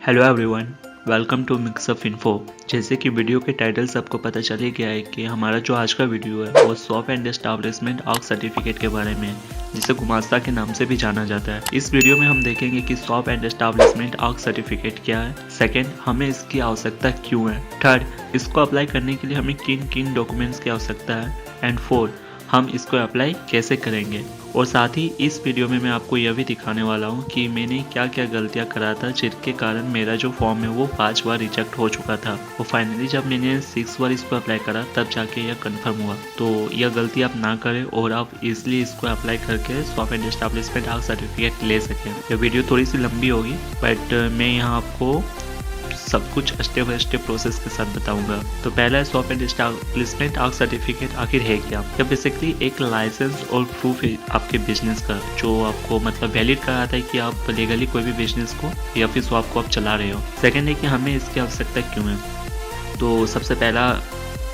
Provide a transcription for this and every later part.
Hello everyone, welcome to mix of info. जैसे कि video के टाइटल से आपको पता चल ही गया है कि हमारा जो आज का वीडियो है वो shop and establishment of certificate के बारे में है, जिसे गुमास्ता के नाम से भी जाना जाता है। इस वीडियो में हम देखेंगे कि shop and establishment of certificate क्या है, सेकंड हमें इसकी आवश्यकता क्यों है, थर्ड इसको अप्लाई करने के लिए हमें किन किन डॉक्यूमेंट्स की आवश्यकता है, एंड फोर्थ हम इसको अप्लाई कैसे करेंगे। और साथ ही इस वीडियो में मैं आपको यह भी दिखाने वाला हूँ कि मैंने क्या क्या गलतियाँ करा था जिनके कारण मेरा जो फॉर्म है वो 5 बार रिजेक्ट हो चुका था। और फाइनली जब मैंने 6 बार इसको अप्लाई करा तब जाके यह कंफर्म हुआ। तो यह गलती आप ना करें और आप इजीली इसको अप्लाई करके shop and establishment of certificate ले सकें। यह वीडियो थोड़ी सी लंबी होगी बट मैं यहाँ आपको सब कुछ स्टेप बाय स्टेप प्रोसेस के साथ बताऊंगा। तो पहला है shop and establishment of certificate आखिर है क्या। यह बेसिकली एक लाइसेंस और प्रूफ है आपके बिजनेस का, जो आपको मतलब वैलिड कराता है कि आप लीगली कोई भी बिजनेस को या फिर शॉप को आप चला रहे हो। सेकंड है कि हमें इसकी आवश्यकता क्यों है। तो सबसे पहला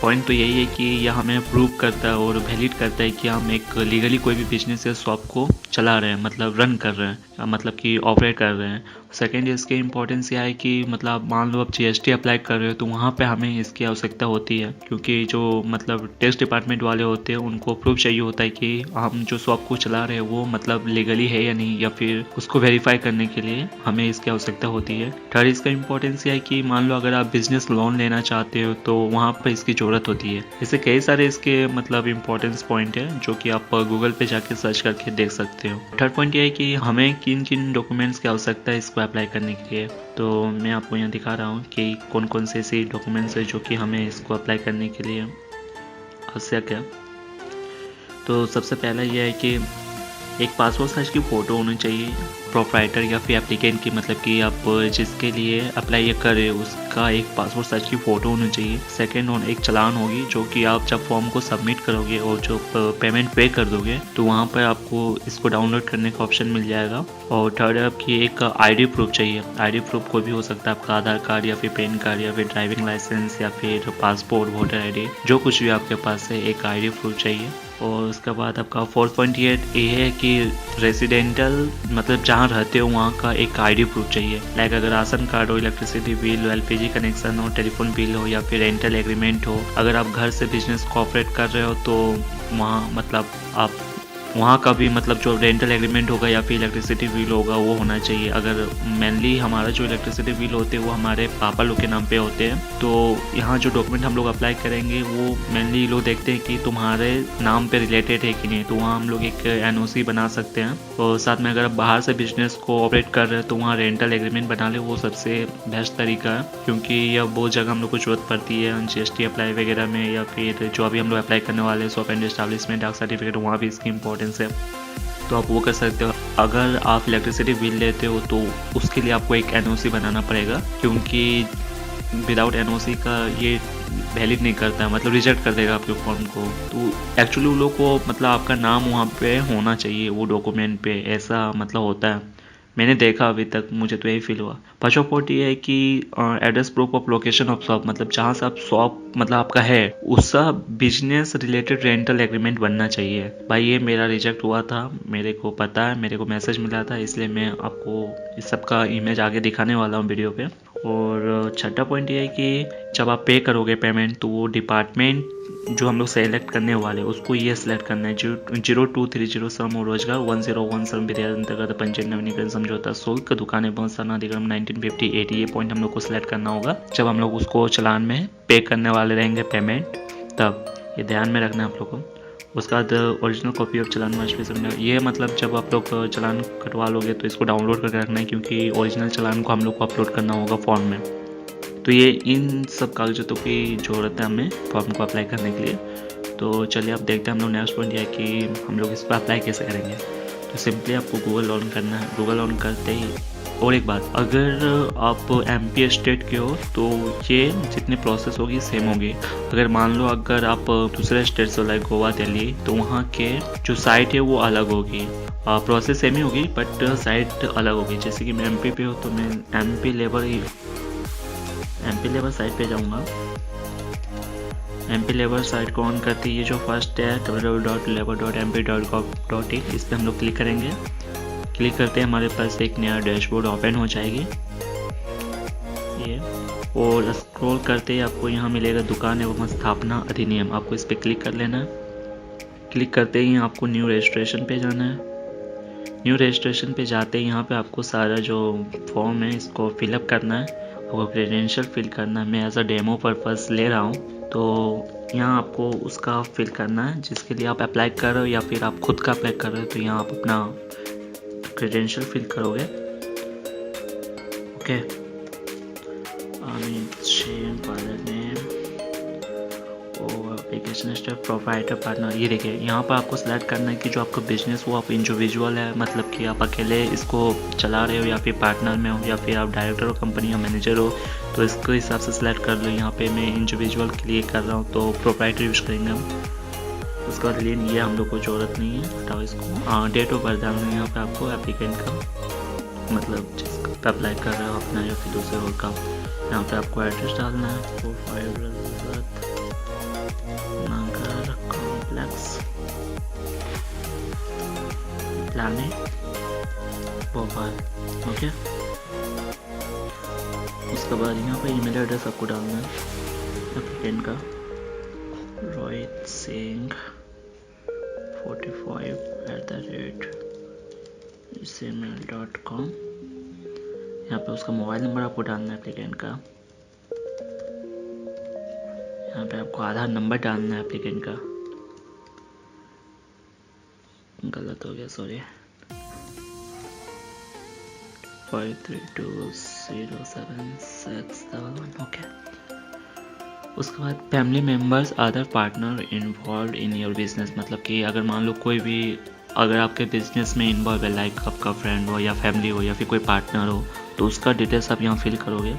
पॉइंट तो यही है कि यह हमें प्रूव करता है और वैलिड करता है कि हम एक लीगली कोई भी बिजनेस या शॉप को चला रहे हैं, मतलब रन कर रहे हैं, मतलब कि ऑपरेट कर रहे हैं। सेकेंड इसके इम्पोर्टेंस यह है कि मतलब मान लो आप GST अप्लाई कर रहे हो तो वहाँ पे हमें इसकी आवश्यकता होती है, क्योंकि जो मतलब टैक्स डिपार्टमेंट वाले होते हैं उनको प्रूफ चाहिए होता है कि हम जो शॉप को चला रहे हैं वो मतलब लीगली है या नहीं, या फिर उसको वेरीफाई करने के लिए हमें इसकी आवश्यकता होती है। थर्ड इसका इम्पोर्टेंस यह है कि मान लो अगर आप बिजनेस लोन लेना चाहते हो तो वहाँ पर इसकी ज़रूरत होती है। ऐसे कई सारे इसके मतलब इम्पोर्टेंस पॉइंट है जो कि आप गूगल पे जाके सर्च करके देख सकते हो। थर्ड पॉइंट यह है कि हमें किन किन डॉक्यूमेंट्स की आवश्यकता है इसको अप्लाई करने के लिए। तो मैं आपको यहाँ दिखा रहा हूँ कि कौन कौन से ऐसे डॉक्यूमेंट्स है जो कि हमें इसको अप्लाई करने के लिए आवश्यक है। तो सबसे पहला यह है कि एक पासपोर्ट साइज की फ़ोटो होनी चाहिए प्रोप्राइटर या फिर एप्लीकेंट की, मतलब कि आप जिसके लिए अप्लाई ये कर रहे हो उसका एक पासपोर्ट साइज की फ़ोटो होनी चाहिए। सेकंड एक चालान होगी जो कि आप जब फॉर्म को सबमिट करोगे और जो पेमेंट पे कर दोगे तो वहाँ पर आपको इसको डाउनलोड करने का ऑप्शन मिल जाएगा। और थर्ड आपकी एक ID प्रूफ चाहिए। ID प्रूफ कोई भी हो सकता है, आपका आधार कार्ड या फिर पैन कार्ड या फिर ड्राइविंग लाइसेंस या फिर पासपोर्ट, वोटर ID, जो कुछ भी आपके पास है एक ID प्रूफ चाहिए। और उसके बाद आपका फोर्थ पॉइंट ये है कि रेसिडेंटल मतलब जहाँ रहते हो वहाँ का एक ID प्रूफ चाहिए। लाइक अगर राशन कार्ड हो, इलेक्ट्रिसिटी बिल हो, LPG कनेक्शन हो, टेलीफोन बिल हो या फिर रेंटल एग्रीमेंट हो। अगर आप घर से बिजनेस कोऑपरेट कर रहे हो तो वहाँ मतलब आप वहाँ का भी मतलब जो रेंटल एग्रीमेंट होगा या फिर इलेक्ट्रिसिटी बिल होगा वो होना चाहिए। अगर मेनली हमारा जो इलेक्ट्रिसिटी बिल होते हैं वो हमारे पापा लोग के नाम पे होते हैं, तो यहाँ जो डॉक्यूमेंट हम लोग अप्लाई करेंगे वो मेनली लोग देखते हैं कि तुम्हारे नाम पे रिलेटेड है कि नहीं, तो वहाँ हम लोग एक NOC बना सकते हैं। और साथ में अगर आप बाहर से बिजनेस को ऑपरेट कर रहे हैं तो वहाँ रेंटल एग्रीमेंट बना ले, वो सबसे बेस्ट तरीका है, क्योंकि यह बहुत जगह हम लोग को जरूरत पड़ती है GST अप्लाई वगैरह में, या फिर जो अभी हम लोग अप्लाई करने वाले हैं shop and establishment of certificate, वहाँ भी इसकी इंपॉर्टेंस है। तो आप वो कर सकते हो। अगर आप इलेक्ट्रिसिटी बिल लेते हो तो उसके लिए आपको एक NOC बनाना पड़ेगा, क्योंकि विदाउट NOC का ये वैलिड नहीं करता है, मतलब रिजेक्ट कर देगा आपके फॉर्म को। तो एक्चुअली उन लोग को मतलब आपका नाम वहाँ पे होना चाहिए वो डॉक्यूमेंट पे, ऐसा मतलब होता है, मैंने देखा अभी तक, मुझे तो यही फील हुआ। पांचवा पॉइंट ये है कि address proof of location of shop, मतलब जहाँ से आप शॉप मतलब आपका है उसका बिजनेस रिलेटेड रेंटल एग्रीमेंट बनना चाहिए। भाई ये मेरा रिजेक्ट हुआ था, मेरे को पता है, मेरे को मैसेज मिला था, इसलिए मैं आपको इस सब का इमेज आगे दिखाने वाला हूँ वीडियो पे। और छठा पॉइंट ये है कि जब आप पे करोगे पेमेंट तो वो डिपार्टमेंट जो हम लोग सेलेक्ट करने वाले उसको ये सिलेक्ट करना है 0230 श्रम और रोजगार 101 श्रम विधेयक अंतर्गत पंचायत नवीनीकरण समझौता शुल्क दुकानें बहुत सारा अधिनियम 1958, ये पॉइंट हम लोग को सिलेक्ट करना होगा जब हम लोग उसको चलान में पे करने वाले रहेंगे पेमेंट, तब ये ध्यान में रखना है आप लोग को। उसके बाद ओरिजिनल कॉपी ऑफ चलान में ये मतलब जब आप लोग चलान कटवा लोगे तो इसको डाउनलोड करके रखना है, क्योंकि ओरिजिनल चलान को हम लोग को अपलोड करना होगा फॉर्म में। तो ये इन सब कागजातों की ज़रूरत है हमें फॉर्म को अप्लाई करने के लिए। तो चलिए आप देखते हैं हम लोग नेक्स्ट पॉइंट यह है कि हम लोग इस पर अप्लाई कैसे करेंगे। तो सिंपली आपको गूगल ऑन करना है। गूगल ऑन करते ही और एक बात, अगर आप MP स्टेट के हो तो ये जितनी प्रोसेस होगी सेम होगी। अगर मान लो अगर आप दूसरे स्टेट से लाइक गोवा, दिल्ली, तो वहाँ के जो साइट है वो अलग होगी, प्रोसेस सेम ही होगी बट साइट अलग होगी। जैसे कि मैं MP पे हो तो मैं MP लेबर साइट पे जाऊँगा। MP लेबर साइट को ऑन करते ही ये जो फर्स्ट है www.labor.mp.gov.in, इस पर हम लोग क्लिक करेंगे। क्लिक करते हैं हमारे पास एक नया डैशबोर्ड ओपन हो जाएगी। ये, और स्क्रॉल करते ही आपको यहाँ मिलेगा दुकान एवं स्थापना अधिनियम, आपको इस पर क्लिक कर लेना है। क्लिक करते ही आपको न्यू रजिस्ट्रेशन पे जाना है। न्यू रजिस्ट्रेशन पे जाते ही यहाँ पे आपको सारा जो फॉर्म है इसको फिलअप करना है, आपको क्रेडेंशियल फिल करना है। मैं एज अ डेमो पर्पस ले रहा हूँ, तो यहाँ आपको उसका फिल करना है जिसके लिए आप अप्लाई कर रहे हो, या फिर आप खुद का अप्लाई कर रहे हो, तो यहाँ आप अपना क्रेडेंशियल फिल करोगे। Okay, Amit Shane, father name और एप्लीकेशन स्टेप, प्रोप्राइटर, पार्टनर। ये देखिए यहाँ पर आपको सेलेक्ट करना है कि जो आपका बिजनेस वो आप इंडिविजुअल है, मतलब कि आप अकेले इसको चला रहे हो, या फिर पार्टनर में हो, या फिर आप डायरेक्टर हो कंपनी या मैनेजर हो, तो इसके हिसाब से सिलेक्ट कर लो। यहाँ पे मैं इंडिविजुअल के लिए कर रहा हूँ, तो प्रोप्राइटर यूज़ करेंगे हम। उसके बाद ये हम लोग को ज़रूरत नहीं है, हटाओ इसको। डेट ऑफ बर्थ डालना है यहाँ पे आपको एप्लीकेंट का, मतलब जिसका पे अप्लाई कर रहे हो अपना या फिर दूसरे और का। यहाँ पे आपको एड्रेस डालना है, 45 नगर कॉम्प्लेक्स, प्लाने, भोपाल। ओके, उसके बाद यहाँ पे ईमेल एड्रेस आपको डालना है एप्लीकेंट का, रोहित सिंह 45@gmail.com। यहाँ पे उसका मोबाइल नंबर आपको डालना है एप्लीकेंट का। यहाँ पे आपको आधार नंबर डालना है एप्लीकेंट का। गलत हो गया, सॉरी। 53207611। ओके, उसके बाद family members other partner involve in your business, मतलब कि अगर मान लो कोई भी अगर आपके बिजनेस में इन्वॉल्व है, लाइक आपका फ्रेंड हो या फैमिली हो या फिर कोई पार्टनर हो, तो उसका डिटेल्स आप यहाँ फिल करोगे।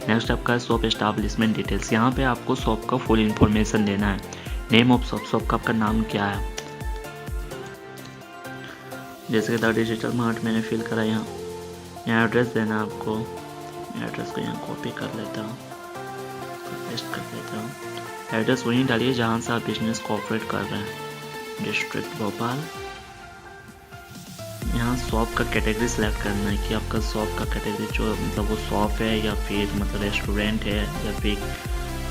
नेक्स्ट आपका शॉप एस्टाब्लिशमेंट डिटेल्स, यहाँ पे आपको शॉप का फुल इन्फॉर्मेशन देना है। नेम ऑफ शॉप, शॉप का आपका नाम क्या है, जैसे द डिजिटल मार्ट मैंने फिल करा। यहाँ एड्रेस देना है आपको, एड्रेस को यहाँ कॉपी कर लेता हूँ, पेस्ट कर देता हूँ। एड्रेस वहीं डालिए जहाँ से आप बिजनेस कोऑपरेट कर रहे हैं, डिस्ट्रिक्ट भोपाल। यहाँ शॉप का कैटेगरी सेलेक्ट करना है कि आपका शॉप का कैटेगरी जो मतलब वो शॉप है, या फिर मतलब रेस्टोरेंट है, या फिर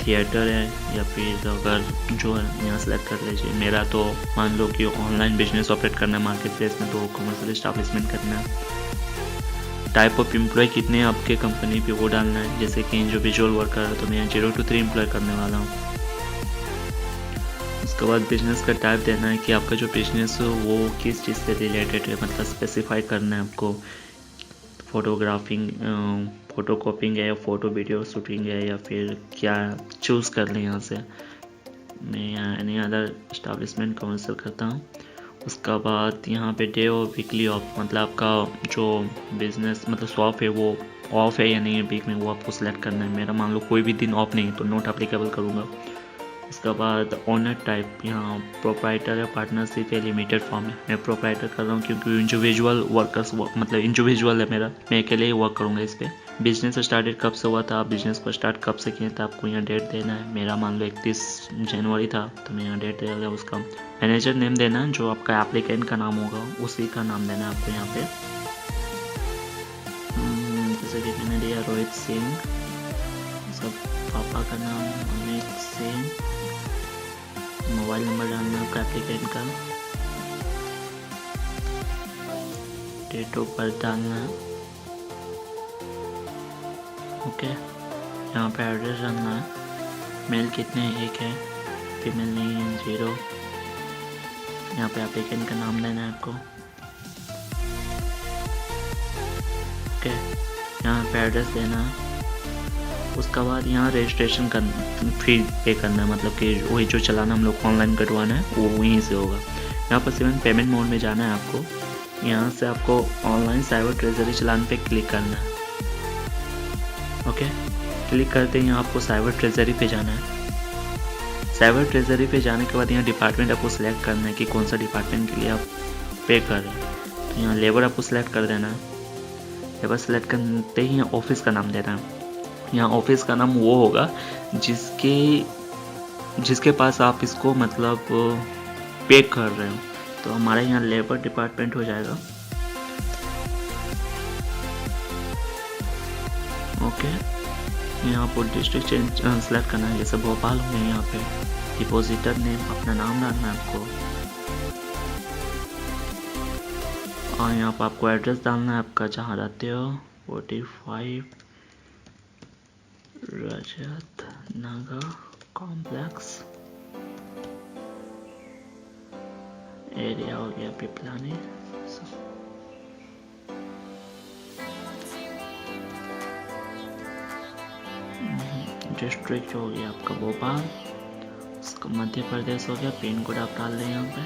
थिएटर है, या फिर अगर जो है यहाँ सेलेक्ट कर लीजिए। मेरा तो मान लो कि ऑनलाइन बिजनेस ऑपरेट करना है मार्केट प्लेस में, तो कमर्शियल एस्टैब्लिशमेंट करना है। टाइप ऑफ एम्प्लॉय कितने आपके कंपनी पे वो डालना है, जैसे कि इंडिविजुअल वर्कर है तो मैं 0 to 3 एम्प्लॉय करने वाला हूँ। उसके बाद बिजनेस का टाइप देना है कि आपका जो बिजनेस हो वो किस चीज़ से रिलेटेड है, मतलब स्पेसिफाई करना है आपको। फोटोग्राफिंग, फ़ोटो कॉपिंग है, या फ़ोटो वीडियो शूटिंग है, या फिर क्या चूज़ कर लें यहाँ से। मैं यहाँ एनी अदर एस्टैब्लिशमेंट कमर्शियल करता हूँ। उसका बाद यहाँ पे डे और वीकली ऑफ, मतलब आपका जो बिजनेस मतलब शॉप है वो ऑफ है या नहीं है वीक में, वो आपको सेलेक्ट करना है। मेरा मान लो कोई भी दिन ऑफ नहीं है तो नॉट एप्लीकेबल करूँगा। उसके बाद ओनर टाइप, यहाँ प्रोप्राइटर या पार्टनरशिप या लिमिटेड फॉर्म है। मैं प्रोप्राइटर कर रहा हूँ क्योंकि इंडिविजुअल वर्कर्स मतलब इंडिविजुअल है मेरा, मैं अकेले ही वर्क करूँगा इस पर। बिजनेस स्टार्टेड कब से हुआ था, आप बिजनेस को स्टार्ट कब से किए थे, आपको यहाँ डेट देना है। मेरा मान लो 31 जनवरी था तो मैं यहाँ डेट दे दिया। उसका मैनेजर नेम देना है, जो आपका एप्लीकेंट का नाम होगा उसी का नाम देना है आपको यहाँ पे। जैसे कि मैंने दिया रोहित सिंह, उसका पापा का नाम अमित सिंह, मोबाइल नंबर डालना है आपका एप्लीकेंट का, डेट ऑफ बर्थ डालना है। ओके, यहाँ पे एड्रेस डालना है। मेल कितने हैं, 1 है, फीमेल नहीं है 0। यहाँ पे एप्लीकेंट का नाम देना है आपको। ओके, यहाँ पे एड्रेस देना है। उसके बाद यहाँ रजिस्ट्रेशन फी पे करना है, मतलब कि वही जो चलाना हम लोग को ऑनलाइन कटवाना है वो वहीं से होगा। यहाँ पर सिर्फ पेमेंट मोड में जाना है आपको। यहाँ से आपको ऑनलाइन साइबर ट्रेजरी चलान पे क्लिक करना है। ओके, क्लिक करते ही यहाँ आपको साइबर ट्रेजरी पे जाना है। साइबर ट्रेजरी पे जाने के बाद यहाँ डिपार्टमेंट आपको सिलेक्ट करना है कि कौन सा डिपार्टमेंट के लिए आप पे कर रहे हैं। तो यहाँ लेबर आपको सिलेक्ट कर देना है। लेबर सिलेक्ट करते ही यहाँ ऑफिस का नाम देना है। यहाँ ऑफिस का नाम वो होगा जिसके पास आप इसको मतलब पे कर रहे हो। तो हमारे यहाँ लेबर डिपार्टमेंट हो जाएगा। ओके, यहाँ पर डिस्ट्रिक्ट सेलेक्ट करना है, जैसे भोपाल में। यहाँ पे डिपॉजिटर नेम अपना नाम डालना है आपको, और यहाँ पर आपको एड्रेस डालना है आपका जहाँ रहते हो, 45 रजत नगर कॉम्प्लेक्स, एरिया हो गया पिपलानी, डिस्ट्रिक्ट हो गया आपका भोपाल, उसका मध्य प्रदेश हो गया, पिन कोड आप डाल दें यहाँ पे।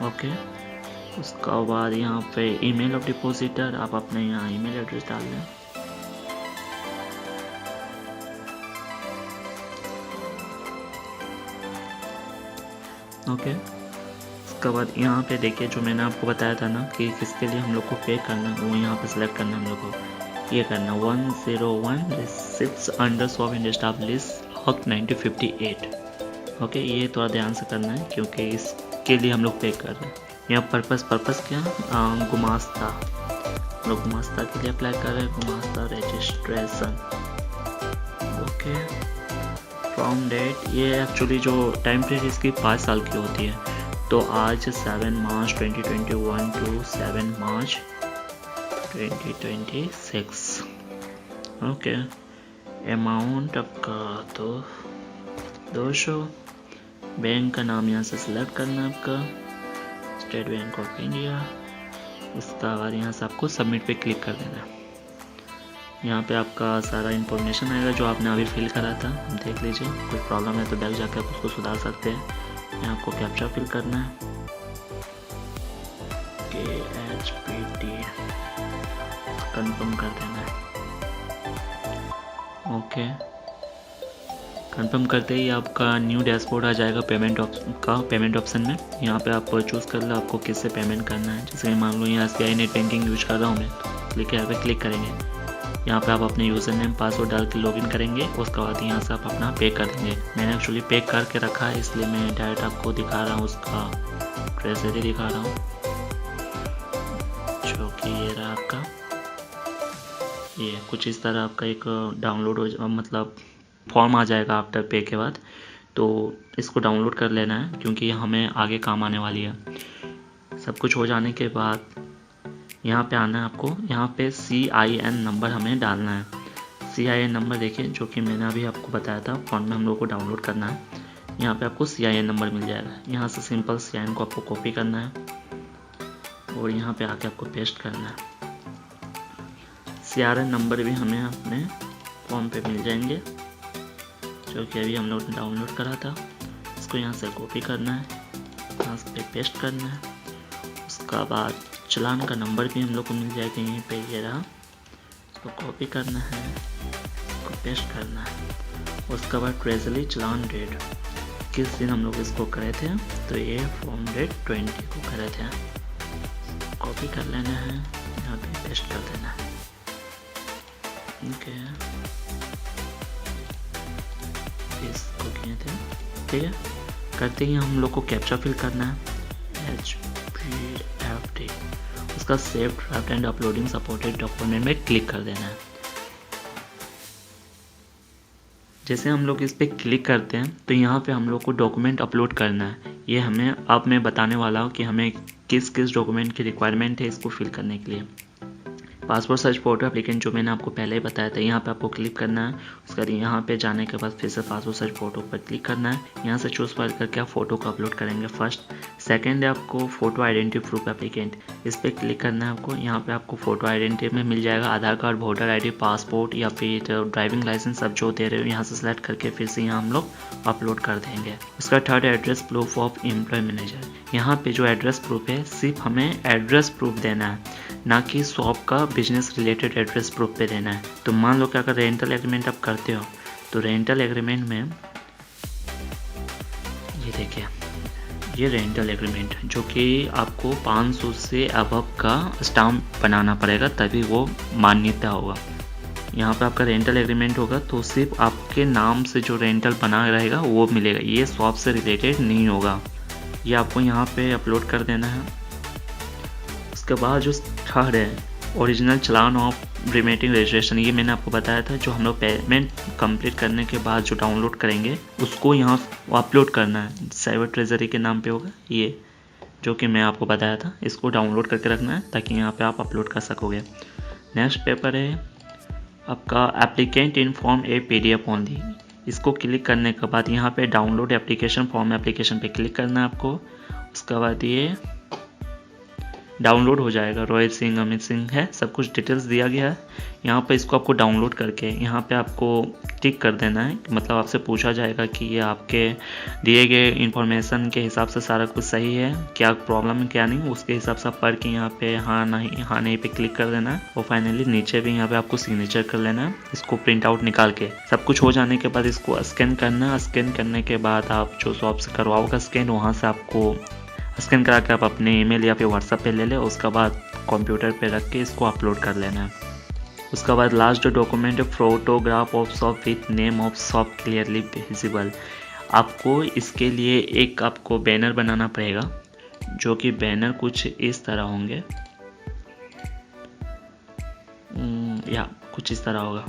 ओके, उसका बाद यहाँ पे ईमेल ऑफ डिपॉजिटर, आप अपने यहाँ ईमेल एड्रेस डाल दें। ओके, उसके बाद यहाँ पे देखिए जो मैंने आपको बताया था ना कि किसके लिए हम लोग को पे करना है, वो यहाँ पे सिलेक्ट करना है हम लोग को। ये करना 101 receipts under soft and staff list हक 1958। ओके, ये थोड़ा ध्यान से करना है क्योंकि इसके लिए हम लोग पे कर रहे हैं। यहाँ पर्पस क्या, गुमास्ता, हम लोग गुमास्ता के लिए अप्लाई कर रहे हैं, गुमास्ता रजिस्ट्रेशन। ओके, फ्रॉम डेट, ये एक्चुअली जो टाइम पीरियड इसकी 5 साल की होती है, तो आज 7 मार्च 2021 टू 7 मार्च 2026। ओके, अमाउंट आपका तो 200, बैंक का नाम यहाँ से सिलेक्ट करना है आपका, स्टेट बैंक ऑफ इंडिया। उसका बाद यहाँ से आपको सबमिट पे क्लिक कर देना है। यहाँ पे आपका सारा इन्फॉर्मेशन आएगा जो आपने अभी फिल करा था, देख लीजिए। कोई प्रॉब्लम है तो बैक जाकर आप उसको सुधार सकते हैं। यहाँ आपको कैप्चा फिल करना है, KHPT, कंफर्म कर देना है। ओके, कंफर्म करते ही आपका न्यू डैशबोर्ड आ जाएगा पेमेंट ऑप्शन में। यहाँ पे आप चूज़ कर लो आपको किससे पेमेंट करना है। जैसे मान लो यहाँ SBI नेट बैंकिंग यूज कर रहा हूँ मैं, तो यहाँ पे क्लिक करेंगे। यहाँ पे आप अपने यूज़र नेम पासवर्ड डाल के लॉगिन करेंगे। उसके बाद यहाँ से आप अपना पे कर देंगे। मैंने एक्चुअली पे करके रखा है, इसलिए मैं डायरेक्ट आपको दिखा रहा हूँ, उसका ट्रेजरी दिखा रहा हूँ, जो कि ये रहा आपका। ये कुछ इस तरह आपका एक डाउनलोड हो मतलब फॉर्म आ जाएगा आफ्टर पे के बाद, तो इसको डाउनलोड कर लेना है क्योंकि हमें आगे काम आने वाली है। सब कुछ हो जाने के बाद यहाँ पे आना है आपको। यहाँ पे CIN नंबर हमें डालना है। CIN नंबर देखिए, जो कि मैंने अभी आपको बताया था, फॉर्म में हम लोग को डाउनलोड करना है। यहाँ पे आपको CIN नंबर मिल जाएगा। यहाँ से सिंपल CIN को आपको कॉपी करना है और यहाँ पे आके आपको पेस्ट करना है। CRN नंबर भी हमें अपने फॉर्म पे मिल जाएंगे, जो कि अभी हम लोग ने डाउनलोड करा था। इसको यहाँ से कॉपी करना है, यहाँ पे पेस्ट करना है। उसका बाद चलान का नंबर भी हम लोग को मिल जाएगा यहीं पे, ये रहा। इसको कॉपी करना है, इसको पेस्ट करना है। उसके बाद ट्रेजरी चलान डेट, किस दिन हम लोग इसको करे थे, तो ये फॉर्म डेट 20 को करे थे। कॉपी कर लेना है, यहाँ पे पेस्ट कर देना है। ओके, इसको किए थे, ठीक है। करते ही हम लोग को कैप्चा फिल करना है, HPFT। उसका save draft and uploading supported document में क्लिक कर देना है। जैसे हम लोग इस पर क्लिक करते हैं तो यहाँ पे हम लोग को डॉक्यूमेंट अपलोड करना है। ये हमें अब मैं बताने वाला हूँ कि हमें किस किस डॉक्यूमेंट की रिक्वायरमेंट है इसको फिल करने के लिए। पासपोर्ट साइज फोटो एप्लीकेंट, जो मैंने आपको पहले ही बताया था, यहाँ पे आपको क्लिक करना है। उसके बाद यहाँ पे जाने के बाद फिर से पासपोर्ट साइज फोटो पर क्लिक करना है। यहाँ से चूज फाइल करके आप फोटो को अपलोड करेंगे फर्स्ट। सेकंड है आपको फोटो आइडेंटिटी प्रूफ एप्लीकेंट, इस पर क्लिक करना है आपको। यहाँ पे आपको फोटो आइडेंटिटी में मिल जाएगा आधार कार्ड, वोटर ID, पासपोर्ट या फिर ड्राइविंग लाइसेंस, सब जो दे रहे हो यहाँ से सेलेक्ट करके फिर से यहाँ हम लोग अपलोड कर देंगे। उसका third address proof of employ manager, यहाँ पे जो एड्रेस प्रूफ है सिर्फ हमें एड्रेस प्रूफ देना है, ना कि शॉप का बिजनेस रिलेटेड एड्रेस प्रूफ पे देना है। तो मान लो कि अगर रेंटल एग्रीमेंट आप करते हो तो रेंटल एग्रीमेंट में ये देखिए, ये रेंटल एग्रीमेंट जो कि आपको 500 से अबव का स्टाम्प बनाना पड़ेगा तभी वो मान्यता होगा। यहाँ पे आपका रेंटल एग्रीमेंट होगा तो सिर्फ आपके नाम से जो रेंटल बना रहेगा वो मिलेगा, ये शॉप से रिलेटेड नहीं होगा। ये आपको यहाँ पे अपलोड कर देना है। उसके बाद जो थर्ड है ओरिजिनल चलान ऑफ रिमेटिंग रजिस्ट्रेशन, ये मैंने आपको बताया था। जो हम लोग पेमेंट कंप्लीट करने के बाद जो डाउनलोड करेंगे उसको यहाँ अपलोड करना है, साइबर ट्रेजरी के नाम पे होगा ये, जो कि मैं आपको बताया था। इसको डाउनलोड करके रखना है ताकि यहाँ पे आप अपलोड कर सकोगे। नेक्स्ट पेपर है आपका applicant in form A PDF only. इसको क्लिक करने के बाद यहाँ पे डाउनलोड एप्लीकेशन फॉर्म एप्लीकेशन पे क्लिक करना है आपको। उसके बाद ये डाउनलोड हो जाएगा। रोहित सिंह, अमित सिंह है, सब कुछ डिटेल्स दिया गया है यहाँ पे। इसको आपको डाउनलोड करके यहाँ पे आपको टिक कर देना है, मतलब आपसे पूछा जाएगा कि ये आपके दिए गए इंफॉर्मेशन के हिसाब से सारा कुछ सही है, क्या प्रॉब्लम है क्या नहीं, उसके हिसाब से आप पढ़ के यहाँ पे हाँ नहीं पे क्लिक कर देना है। और फाइनली नीचे भी यहाँ पे आपको सिग्नेचर कर लेना है। इसको प्रिंट आउट निकाल के सब कुछ हो जाने के बाद इसको स्कैन करना है। स्कैन करने के बाद आप जो शॉप से करवाओगे स्कैन, वहाँ से आपको स्कैन करा के आप अपने ईमेल या फिर व्हाट्सएप पे ले ले। उसके बाद कंप्यूटर पे रख के इसको अपलोड कर लेना है। उसके बाद लास्ट जो डॉक्यूमेंट है, photograph of shop with name of shop clearly visible. आपको इसके लिए एक आपको बैनर बनाना पड़ेगा, जो कि बैनर कुछ इस तरह होंगे या कुछ इस तरह होगा।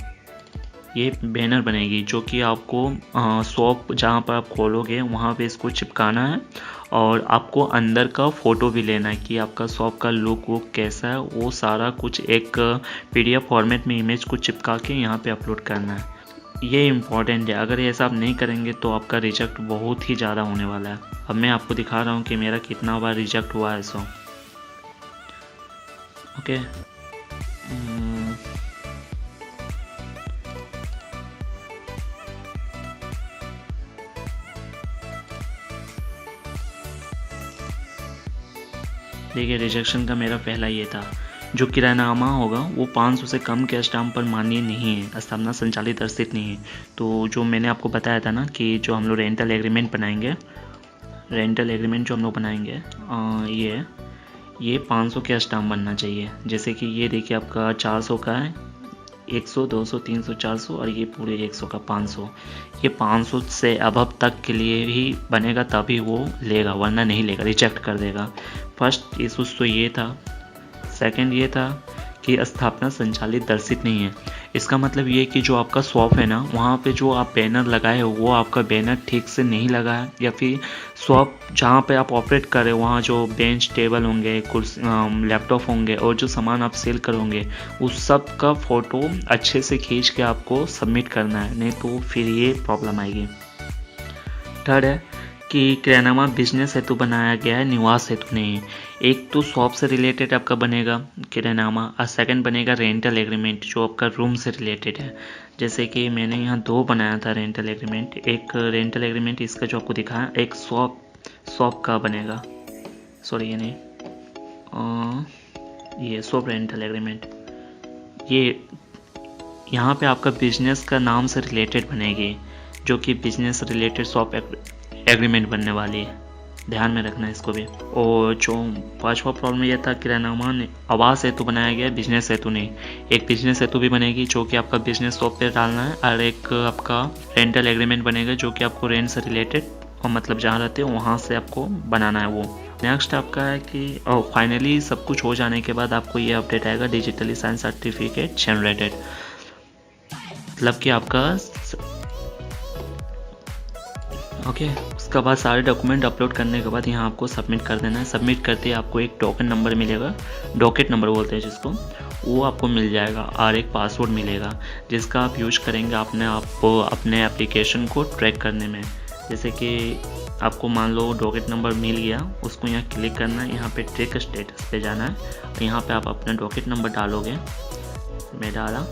ये बैनर बनेगी जो कि आपको शॉप जहाँ पर आप खोलोगे वहाँ पे इसको चिपकाना है। और आपको अंदर का फ़ोटो भी लेना है कि आपका शॉप का लुक वुक कैसा है, वो सारा कुछ एक PDF फॉर्मेट में इमेज को चिपका के यहाँ पे अपलोड करना है। ये इम्पॉर्टेंट है, अगर ऐसा आप नहीं करेंगे तो आपका रिजेक्ट बहुत ही ज़्यादा होने वाला है। अब मैं आपको दिखा रहा हूँ कि मेरा कितना बार रिजेक्ट हुआ है। सो ओके, देखिए रिजेक्शन का मेरा पहला ये था। जो किरायानामा होगा वो 500 से कम के स्टाम्प पर मान्य नहीं है, स्थापना संचालित दर्शित नहीं है। तो जो मैंने आपको बताया था ना कि जो हम लोग रेंटल एग्रीमेंट बनाएंगे, रेंटल एग्रीमेंट जो हम लोग बनाएंगे ये 500 के स्टाम्प बनना चाहिए। जैसे कि ये देखिए आपका 400 का है, 100, 200, 300, 400 और ये पूरे 100 का 500। ये 500 से अबव तक के लिए ही बनेगा तभी वो लेगा, वरना नहीं लेगा, रिजेक्ट कर देगा। फर्स्ट इशूज़ तो ये था। सेकंड ये था कि स्थापना संचालित दर्शित नहीं है। इसका मतलब ये कि जो आपका शॉप है ना, वहाँ पे जो आप बैनर लगाए हो वो आपका बैनर ठीक से नहीं लगा है, या फिर शॉप जहाँ पे आप ऑपरेट कर रहे हो वहाँ जो बेंच टेबल होंगे, कुर्सी, लैपटॉप होंगे और जो सामान आप सेल करोगे उस सब का फ़ोटो अच्छे से खींच के आपको सबमिट करना है, नहीं तो फिर ये प्रॉब्लम आएगी। थर्ड है कि किरायानामा बिजनेस हेतु बनाया गया है, निवास हेतु नहीं। एक तो शॉप से रिलेटेड आपका बनेगा किरायानामा, और सेकंड बनेगा रेंटल एग्रीमेंट जो आपका रूम से रिलेटेड है। जैसे कि मैंने यहाँ 2 बनाया था रेंटल एग्रीमेंट। एक रेंटल एग्रीमेंट इसका जो आपको दिखाया, एक शॉप का बनेगा, सॉरी ये नहीं, ये शॉप रेंटल एग्रीमेंट। ये यहाँ पे आपका बिजनेस का नाम से रिलेटेड बनेगी, जो कि बिजनेस रिलेटेड शॉप एग्रीमेंट बनने वाली है, ध्यान में रखना है इसको भी। और जो 5वां प्रॉब्लम ये था, किरायानामा आवास हेतु बनाया गया, बिजनेस हेतु नहीं। एक बिजनेस हेतु भी बनेगी जो कि आपका बिजनेस शॉप पे डालना है, और एक आपका रेंटल एग्रीमेंट बनेगा जो कि आपको रेंट से रिलेटेड, और मतलब जहाँ रहते हो वहाँ से आपको बनाना है वो। नेक्स्ट आपका है कि फाइनली सब कुछ हो जाने के बाद आपको ये अपडेट आएगा, डिजिटली साइन सर्टिफिकेट जनरेटेड। मतलब कि आपका ओके उसके बाद सारे डॉक्यूमेंट अपलोड करने के बाद यहाँ आपको सबमिट कर देना है। सबमिट करते ही आपको एक टोकन नंबर मिलेगा, डॉकेट नंबर बोलते हैं जिसको, वो आपको मिल जाएगा, और एक पासवर्ड मिलेगा जिसका आप यूज करेंगे अपने एप्लीकेशन को ट्रैक करने में। जैसे कि आपको मान लो डॉकेट नंबर मिल गया, उसको यहाँ क्लिक करना है, यहाँ पे ट्रैक स्टेटस पे जाना है, यहाँ पे आप अपना डॉकेट नंबर डालोगे। मैं डाला,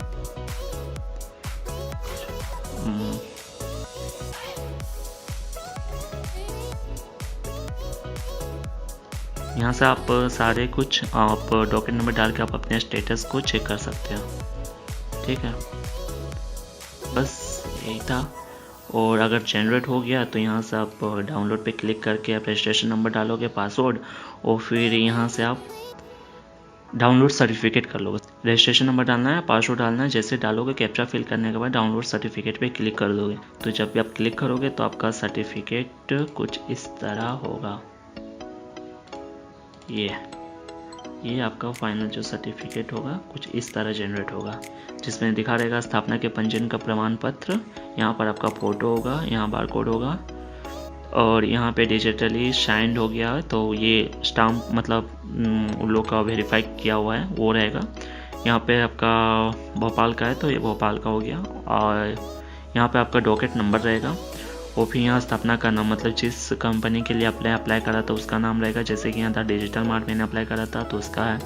यहाँ से आप सारे कुछ आप डॉक्यूमेंट नंबर डाल के आप अपने स्टेटस को चेक कर सकते हो। ठीक है, बस यही था। और अगर जनरेट हो गया तो यहाँ से आप डाउनलोड पे क्लिक करके आप रजिस्ट्रेशन नंबर डालोगे, पासवर्ड, और फिर यहाँ से आप डाउनलोड सर्टिफिकेट कर लोगे। रजिस्ट्रेशन नंबर डालना है, पासवर्ड डालना है, जैसे डालोगे कैप्चा फिल करने के बाद डाउनलोड सर्टिफिकेट पे क्लिक कर दोगे। तो जब भी आप क्लिक करोगे तो आपका सर्टिफिकेट कुछ इस तरह होगा। ये आपका फाइनल जो सर्टिफिकेट होगा कुछ इस तरह जनरेट होगा, जिसमें दिखा रहेगा स्थापना के पंजीयन का प्रमाण पत्र। यहाँ पर आपका फ़ोटो होगा, यहाँ बार कोड होगा और यहाँ पे डिजिटली साइंड हो गया है, तो ये स्टाम्प मतलब उन लोग का वेरीफाई किया हुआ है वो रहेगा। यहाँ पे आपका भोपाल का है तो ये भोपाल का हो गया और यहाँ पे आपका डॉकेट नंबर रहेगा और फिर यहाँ स्थापना का नाम मतलब जिस कंपनी के लिए अप्लाई करा था उसका नाम रहेगा। जैसे कि यहाँ था डिजिटल मार्ट मैंने अप्लाई करा था तो उसका है।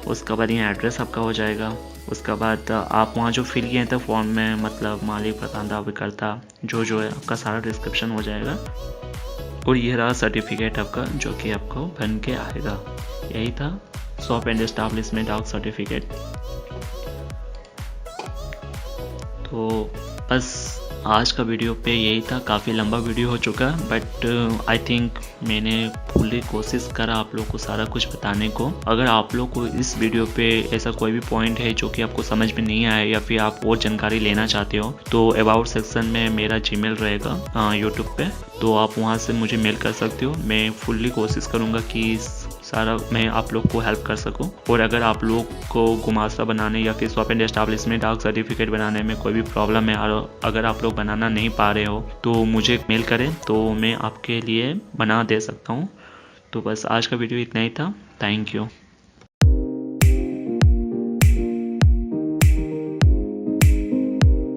उसके बाद यहाँ एड्रेस आपका हो जाएगा। उसके बाद आप वहाँ जो फिल किए थे फॉर्म में मतलब मालिक, प्रधानता, विक्रेता जो है आपका सारा डिस्क्रिप्शन हो जाएगा। और ये रहा सर्टिफिकेट आपका जो कि आपको बन के आएगा। यही था shop and establishment of certificate. तो बस आज का वीडियो पे यही था। काफ़ी लंबा वीडियो हो चुका बट आई थिंक मैंने पूरी कोशिश करा आप लोग को सारा कुछ बताने को। अगर आप लोग को इस वीडियो पे ऐसा कोई भी पॉइंट है जो कि आपको समझ में नहीं आया या फिर आप और जानकारी लेना चाहते हो तो अबाउट सेक्शन में मेरा जीमेल रहेगा यूट्यूब पे, तो आप वहाँ से मुझे मेल कर सकते हो। मैं फुल्ली कोशिश करूँगा कि सारा मैं आप लोग को हेल्प कर सकूं। और अगर आप लोग को गुमास्ता बनाने या फिर shop and establishment of certificate बनाने में कोई भी प्रॉब्लम है और अगर आप लोग बनाना नहीं पा रहे हो तो मुझे मेल करें तो मैं आपके लिए बना दे सकता हूं। तो बस आज का वीडियो इतना ही था। Thank you.